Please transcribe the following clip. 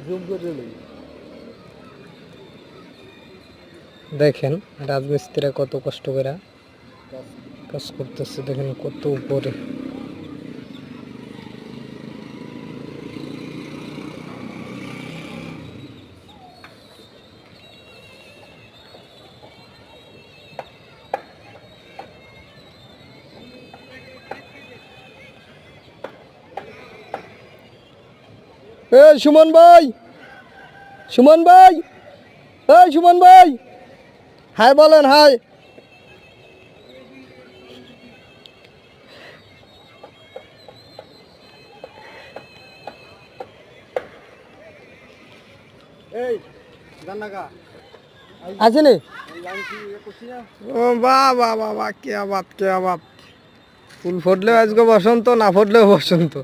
Zoom করে লই। দেখেন রাজমিস্ত্রিরা কত কষ্ট করে কাজ করতেছে, দেখেন কত উপরে। এই সুমন ভাই, সুমন ভাই, এই সুমন ভাই, হাই বলেন, হাই। এই জান্নাকা আছে নি? লাইন কি করছি না? ও বাহ বাহ বাহ বাহ, কে আবাদ, কে আবাদ। ফুল ফুটলেও আজকে বসন্ত, না ফুটলেও বসন্ত।